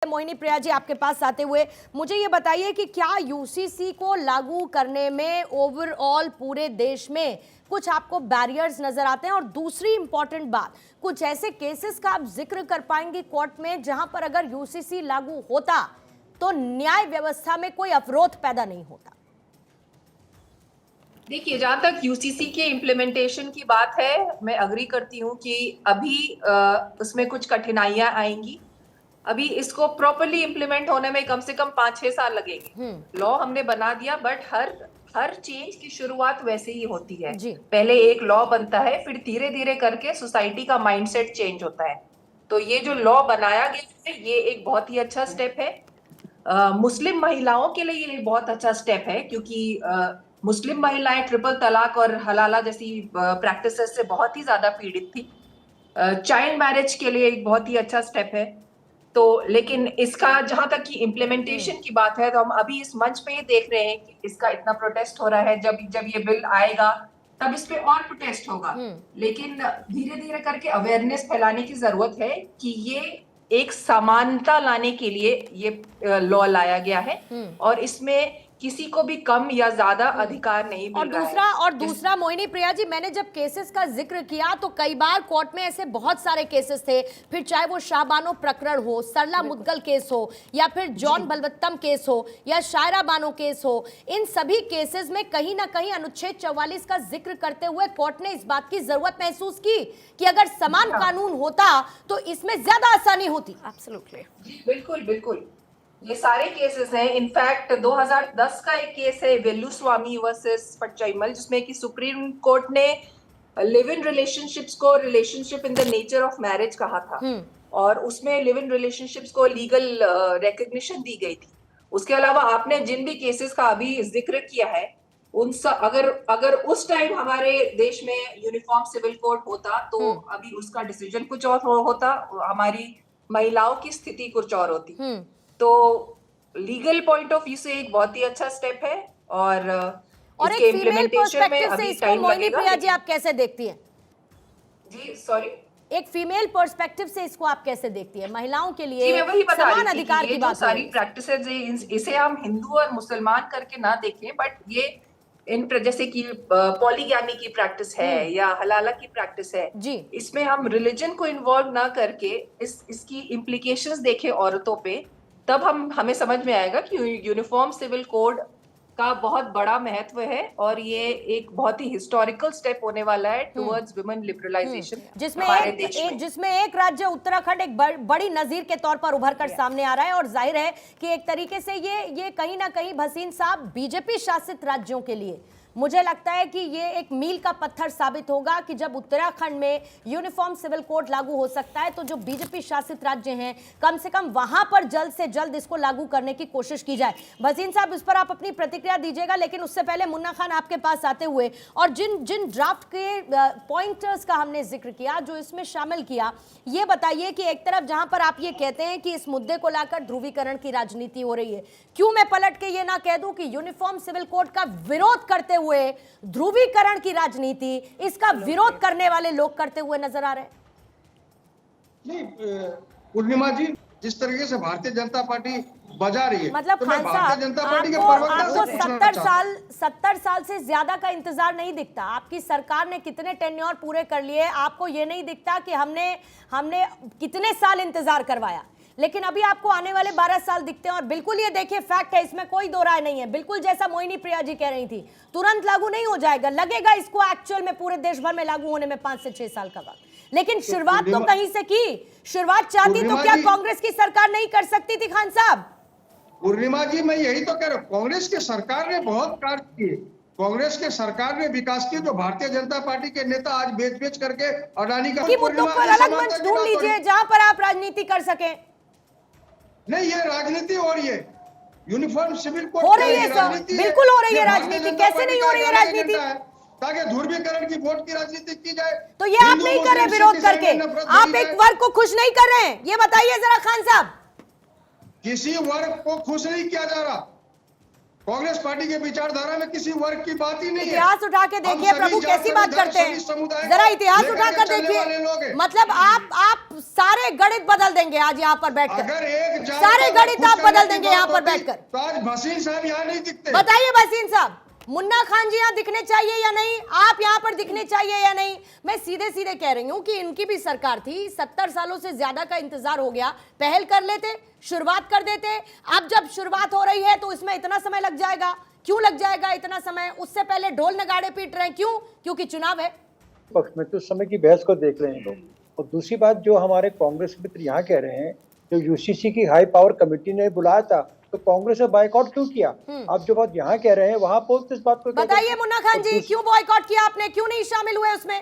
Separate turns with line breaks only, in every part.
मोहिनी प्रिया जी, आपके पास आते हुए मुझे ये बताइए कि क्या यूसीसी को लागू करने में ओवरऑल पूरे देश में कुछ आपको बैरियर्स नजर आते हैं? और दूसरी इंपॉर्टेंट बात, कुछ ऐसे केसेस का आप जिक्र कर पाएंगे कोर्ट में जहां पर अगर यूसीसी लागू होता तो न्याय व्यवस्था में कोई अवरोध पैदा नहीं होता?
देखिए, जहां तक यूसीसी के इम्प्लीमेंटेशन की बात है, मैं अग्री करती हूँ कि अभी उसमें कुछ कठिनाइयां आएंगी। अभी इसको प्रॉपरली इम्प्लीमेंट होने में कम से कम 5-6 साल लगेंगे। लॉ हमने बना दिया, बट हर चेंज की शुरुआत वैसे ही होती है। पहले एक लॉ बनता है, फिर धीरे धीरे करके सोसाइटी का माइंडसेट चेंज होता है। तो ये जो लॉ बनाया गया है, ये एक बहुत ही अच्छा स्टेप है। मुस्लिम महिलाओं के लिए ये बहुत अच्छा स्टेप है, क्योंकि मुस्लिम महिलाएं ट्रिपल तलाक और हलाला जैसी प्रैक्टिसेस से बहुत ही ज्यादा पीड़ित थी। चाइल्ड मैरिज के लिए एक बहुत ही अच्छा स्टेप है। तो लेकिन इसका जहां तक कि इम्प्लीमेंटेशन की बात है, तो हम अभी इस मंच पे ये देख रहे हैं कि इसका इतना प्रोटेस्ट हो रहा है। जब जब ये बिल आएगा तब इस पे और प्रोटेस्ट होगा। लेकिन धीरे धीरे करके अवेयरनेस फैलाने की जरूरत है कि ये एक समानता लाने के लिए ये लॉ लाया गया है, और इसमें किसी को भी कम या ज्यादा अधिकार नहीं मिल रहा है।
और दूसरा मोहिनी प्रिया जी, मैंने जब केसेस का जिक्र किया तो कई बार कोर्ट में ऐसे बहुत सारे केसेस थे, फिर चाहे वो शाहबानो प्रकरण हो, सरला मुद्गल केस हो, या फिर जॉन बलवत्तम केस हो, या शायरा बानो केस हो, इन सभी केसेस में कहीं ना कहीं अनुच्छेद 44 का जिक्र करते हुए कोर्ट ने इस बात की जरूरत महसूस की कि अगर समान कानून होता तो इसमें ज्यादा आसानी होती।
एब्सोल्युटली, बिल्कुल बिल्कुल, ये सारे केसेस हैं। इनफैक्ट 2010 का एक केस है, वेलुस्वामी वर्सेस पट्टाइमल, जिसमें कि सुप्रीम कोर्ट ने लिव इन रिलेशनशिप्स को relationship in the nature of marriage कहा था, और उसमें लिव इन रिलेशनशिप्स को लीगल रिकॉग्निशन दी गई थी। उसके अलावा आपने जिन भी केसेस का अभी जिक्र किया है, उन सब अगर उस टाइम हमारे देश में यूनिफॉर्म सिविल कोड होता तो अभी उसका डिसीजन कुछ और होता, हमारी महिलाओं की स्थिति कुछ और होती। तो लीगल पॉइंट ऑफ व्यू से एक बहुत ही अच्छा स्टेप है, और
इसके इम्प्लीमेंटेशन में अभी टाइम लगेगा। प्रिया जी, आप कैसे देखती हैं?
जी सॉरी,
एक फीमेल पर्सपेक्टिव से इसको आप कैसे देखती हैं? महिलाओं के लिए समान अधिकार की बात,
सारी प्रैक्टिसेस इसे हम हिंदू और मुसलमान करके ना देखें, बट ये इन जैसे कि पॉलीगैमी की प्रैक्टिस है या हलाला की प्रैक्टिस है जी, इसमें हम रिलीजन को इन्वॉल्व ना करके इसकी इम्प्लीकेशंस देखें औरतों पे, तब हमें समझ में आएगा कि यूनिफॉर्म सिविल कोड का बहुत बड़ा महत्व है, और ये एक बहुत ही हिस्टोरिकल स्टेप होने वाला है टुवर्ड्स वुमेन लिबरलाइजेशन
जिसमें एक राज्य उत्तराखंड एक बड़ी नजीर के तौर पर उभर कर सामने आ रहा है। और जाहिर है कि एक तरीके से ये कहीं ना कहीं भसीन साहब बीजेपी शासित राज्यों के लिए मुझे लगता है कि ये एक मील का पत्थर साबित होगा कि जब उत्तराखंड में यूनिफॉर्म सिविल कोड लागू हो सकता है तो जो बीजेपी शासित राज्य हैं कम से कम वहां पर जल्द से जल्द इसको लागू करने की कोशिश की जाए। भसीन साहब, इस पर आप अपनी प्रतिक्रिया दीजिएगा, लेकिन उससे पहले मुन्ना खान आपके पास आते हुए, और जिन ड्राफ्ट के पॉइंटर्स का हमने जिक्र किया, जो इसमें शामिल किया, ये बताइए कि एक तरफ जहां पर आप ये कहते हैं कि इस मुद्दे को लाकर ध्रुवीकरण की राजनीति हो रही है, क्यों मैं पलट के ये ना कह दूं कि यूनिफॉर्म सिविल कोड का विरोध करते हुए ध्रुवीकरण की राजनीति, इसका विरोध करने वाले लोग करते हुए नजर आ रहे हैं?
नहीं पूर्णिमा जी, जिस तरीके से भारतीय जनता पार्टी बजा रही है,
मतलब
तो
खान साहब, आपको 70 साल से ज्यादा का इंतजार नहीं दिखता? आपकी सरकार ने कितने टेन्योर पूरे कर लिए, आपको ये नहीं दिखता कि हमने कितने साल इंतजार करवाया? लेकिन अभी आपको आने वाले 12 साल दिखते हैं। और बिल्कुल ये देखिए फैक्ट है, इसमें कोई दो राय नहीं है, बिल्कुल जैसा मोहिनी प्रिया जी कह रही थी, तुरंत लागू नहीं हो जाएगा, लगेगा इसको एक्चुअल में पूरे देश भर में लागू होने में 5 से 6 साल का वक्त। लेकिन शुरुआत तो कहीं से की, शुरुआत चाहती तो क्या कांग्रेस की सरकार नहीं कर सकती थी? खान साहब,
पूर्णिमा जी, मैं यही तो कह रहा हूँ, कांग्रेस की सरकार ने बहुत कार्य किए, कांग्रेस के सरकार ने विकास किया, जो भारतीय जनता पार्टी के नेता आज बेच करके अडानी का
मुद्दों पर अलग मंच ढूंढ लीजिए जहां पर आप राजनीति कर सके।
नहीं, ये राजनीति हो रही है, यूनिफॉर्म सिविल कोड
हो रही है सर, बिल्कुल हो रही है राजनीति, कैसे नहीं हो रही है राजनीति?
ताकि ध्रुवीकरण की वोट की राजनीति की जाए,
तो ये आप नहीं कर रहे विरोध करके, आप एक वर्ग को खुश नहीं कर रहे हैं, ये बताइए जरा खान साहब।
किसी वर्ग को खुश नहीं किया जा रहा, कांग्रेस पार्टी के विचारधारा में किसी वर्ग की बात ही नहीं है।
इतिहास उठा के
हम
देखिए
सभी
प्रभु
जात,
कैसी
सभी
बात
धर्म,
करते
सभी
हैं,
समुदाय
जरा
को
इतिहास
लेकर
उठा
के
कर
चलने वाले लोग
देखिए।
हैं।
मतलब आप सारे गणित बदल देंगे आज यहाँ पर बैठकर,
अगर एक जात
सारे
का
गणित
खुश
आप
करने
बदल
की
देंगे
बात
यहाँ पर
होती,
बैठकर।
तो आज भसीन साहब यहाँ नहीं दिखते।
बताइए भसीन साहब, मुन्ना खान जी यहाँ दिखने चाहिए या नहीं, आप यहाँ पर दिखने चाहिए या नहीं? मैं सीधे सीधे कह रही हूँ कि इनकी भी सरकार थी, 70 सालों से ज्यादा का इंतजार हो गया, पहल कर लेते, शुरुआत कर देते। अब जब शुरुआत हो रही है तो इसमें इतना समय लग जाएगा, क्यों लग जाएगा इतना समय? उससे पहले ढोल नगाड़े पीट रहे हैं, क्यों? क्योंकि चुनाव है।
पक्ष में तो उस समय की बहस को देख रहे हैं लोग। और दूसरी बात, जो हमारे कांग्रेस मित्र यहाँ कह रहे हैं, जो यूसीसी की हाई पावर कमेटी ने बुलाया था तो कांग्रेस ने बायकॉट क्यों किया? आप जो बात यहाँ कह रहे हैं वहां पोस्ट इस बात को
बताइए मुन्ना खान जी, क्यों बॉयकॉट किया आपने, क्यों नहीं शामिल हुए उसमें?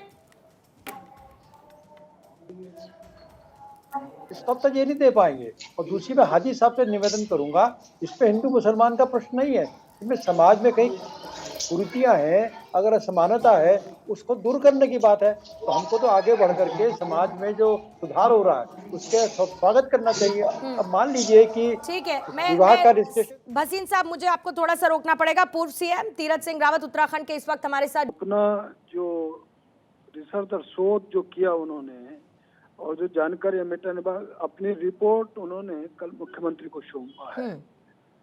इस तब तक ये नहीं दे पाएंगे। और दूसरी मैं हाजी साहब से निवेदन करूंगा, इस पे हिंदू मुसलमान का प्रश्न नहीं है, इसमें समाज में कई कुरीतियां हैं, अगर असमानता है उसको दूर करने की बात है। तो हमको तो आगे बढ़ करके समाज में जो सुधार हो रहा है उसके स्वागत करना चाहिए। अब मान लीजिए कि
ठीक है,
विवाह का रजिस्ट्रेशन।
भसीन साहब, मुझे आपको थोड़ा सा रोकना पड़ेगा। पूर्व सीएम तीरथ सिंह रावत उत्तराखंड के इस वक्त हमारे साथ।
अपना जो रिसर्च और शोध जो किया उन्होंने और जो जानकारी मिटाने बाद अपनी रिपोर्ट उन्होंने कल मुख्यमंत्री को सौंपा है।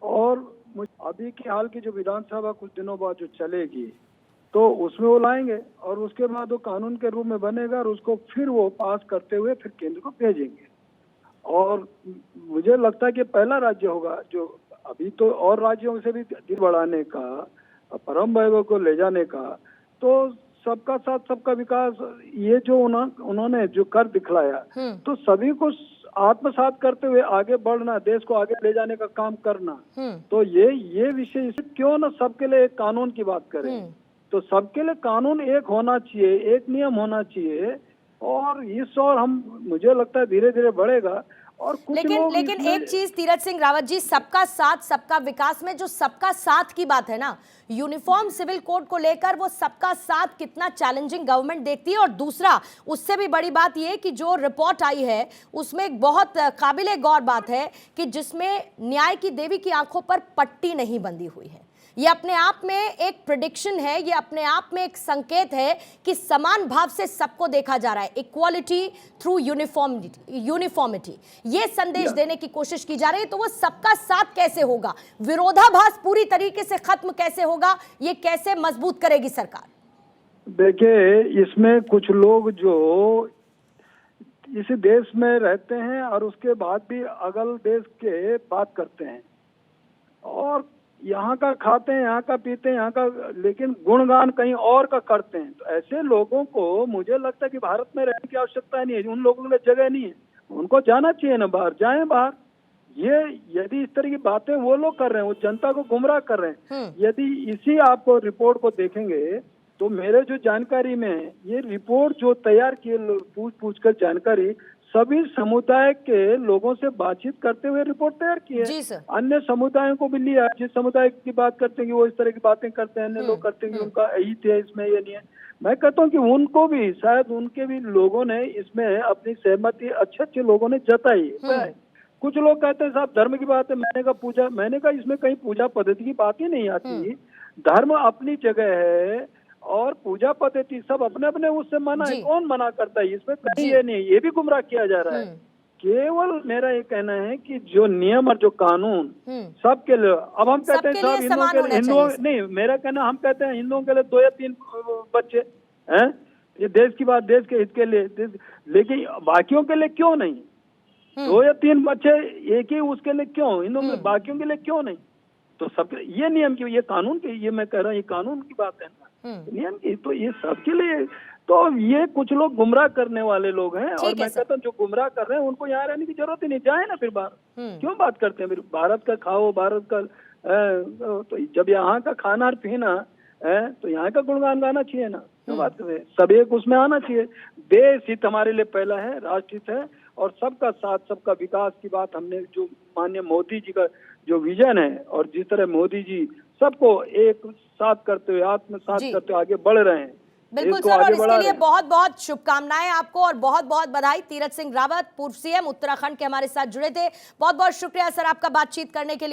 और अभी की हाल की जो विधानसभा कुछ दिनों बाद जो चलेगी तो उसमें वो लाएंगे और उसके बाद वो कानून के रूप में बनेगा और उसको फिर वो पास करते हुए फिर केंद्र को भेजेंगे। और मुझे लगता है कि पहला राज्य होगा जो अभी तो और राज्यों से भी दिल बढ़ाने का, परम वैभव को ले जाने का, तो सबका साथ सबका विकास, ये जो उन्होंने जो कर दिखलाया तो सभी को आत्मसात करते हुए आगे बढ़ना, देश को आगे ले जाने का काम करना। तो ये विषय क्यों ना सबके लिए एक कानून की बात करें। तो सबके लिए कानून एक होना चाहिए, एक नियम होना चाहिए। और इस और हम मुझे लगता है धीरे धीरे बढ़ेगा। और कुछ
लेकिन एक चीज तीरथ सिंह रावत जी, सबका साथ सबका विकास में जो सबका साथ की बात है ना, यूनिफॉर्म सिविल कोड को लेकर वो सबका साथ कितना चैलेंजिंग गवर्नमेंट देखती है। और दूसरा, उससे भी बड़ी बात ये कि जो रिपोर्ट आई है उसमें एक बहुत काबिले गौर बात है कि जिसमें न्याय की देवी की आंखों पर पट्टी नहीं बंधी हुई है। ये अपने आप में एक प्रेडिक्शन है, ये अपने आप में एक संकेत है कि समान भाव से सबको देखा जा रहा है, इक्वालिटी थ्रू यूनिफॉर्मिटी, ये संदेश देने की कोशिश की जा रही है। तो वो सबका साथ कैसे होगा, विरोधाभास पूरी तरीके से खत्म कैसे होगा, ये कैसे मजबूत करेगी सरकार?
देखिए, इसमें कुछ लोग जो इस देश में रहते हैं और उसके बाद भी अगल देश के बात करते हैं और यहाँ का खाते हैं, यहाँ का पीते हैं, यहाँ का, लेकिन गुणगान कहीं और का करते हैं। तो ऐसे लोगों को मुझे लगता है कि भारत में रहने की आवश्यकता नहीं है, उन लोगों के लिए जगह नहीं है, उनको जाना चाहिए ना बाहर, जाएं बाहर। ये यदि इस तरह की बातें वो लोग कर रहे हैं, वो जनता को गुमराह कर रहे हैं। यदि इसी आपको रिपोर्ट को देखेंगे तो मेरे जो जानकारी में ये रिपोर्ट जो तैयार किए पूछ कर जानकारी सभी समुदाय के लोगों से बातचीत करते हुए रिपोर्ट तैयार की है। अन्य समुदायों को भी लिया, जिस समुदाय की बात करते हैं कि वो इस तरह की बातें करते हैं, अन्य लोग करते हैं कि उनका हित है इसमें, ये नहीं है। मैं कहता हूँ कि उनको भी शायद उनके भी लोगों ने इसमें अपनी सहमति अच्छे लोगों ने जताई है। कुछ लोग कहते हैं साहब धर्म की बात है, मैंने कहा इसमें कहीं पूजा पद्धति की बात ही नहीं आती। धर्म अपनी जगह है और पूजा पद्धति सब अपने अपने उससे मना है, कौन मना करता है, इसमें कहीं ये नहीं, ये भी गुमराह किया जा रहा है। केवल मेरा ये कहना है कि जो नियम और जो कानून सबके लिए, अब हम कहते हैं सब हिंदुओं नहीं, मेरा कहना हम कहते हैं हिंदुओं के लिए 2 या 3 बच्चे हैं, ये देश की बात, देश के हित के लिए, लेकिन बाकियों के लिए क्यों नहीं? 2 या 3 बच्चे एक ही उसके लिए क्यों, हिंदुओं के बाकियों के लिए क्यों नहीं? तो सब ये नियम की, ये कानून की, ये मैं कह रहा हूँ ये कानून की बात है ना, नियम की। तो ये सबके लिए, तो ये कुछ लोग गुमराह करने वाले लोग हैं। और मैं कहता हूँ जो गुमराह कर रहे हैं उनको यहाँ रहने की जरूरत ही नहीं, जाए ना फिर बाहर, क्यों बात करते हैं फिर भारत का खाओ, भारत का तो जब यहाँ का खाना और पीना है तो यहाँ का गुणगान गाना चाहिए ना, क्यों बात कर रहे हैं? सब एक उसमें आना चाहिए। देश हित हमारे लिए पहला है, राष्ट्र हित है और सबका साथ सबका विकास की बात हमने जो माननीय मोदी जी का जो विजन है और जिस तरह मोदी जी सबको एक साथ करते हुए, आत्मसात करते हुए आगे बढ़ रहे हैं।
बिल्कुल सर, और इसके लिए बहुत बहुत शुभकामनाएं आपको और बहुत बहुत बधाई। तीरथ सिंह रावत, पूर्व सीएम उत्तराखंड के हमारे साथ जुड़े थे। बहुत बहुत शुक्रिया सर आपका बातचीत करने के लिए।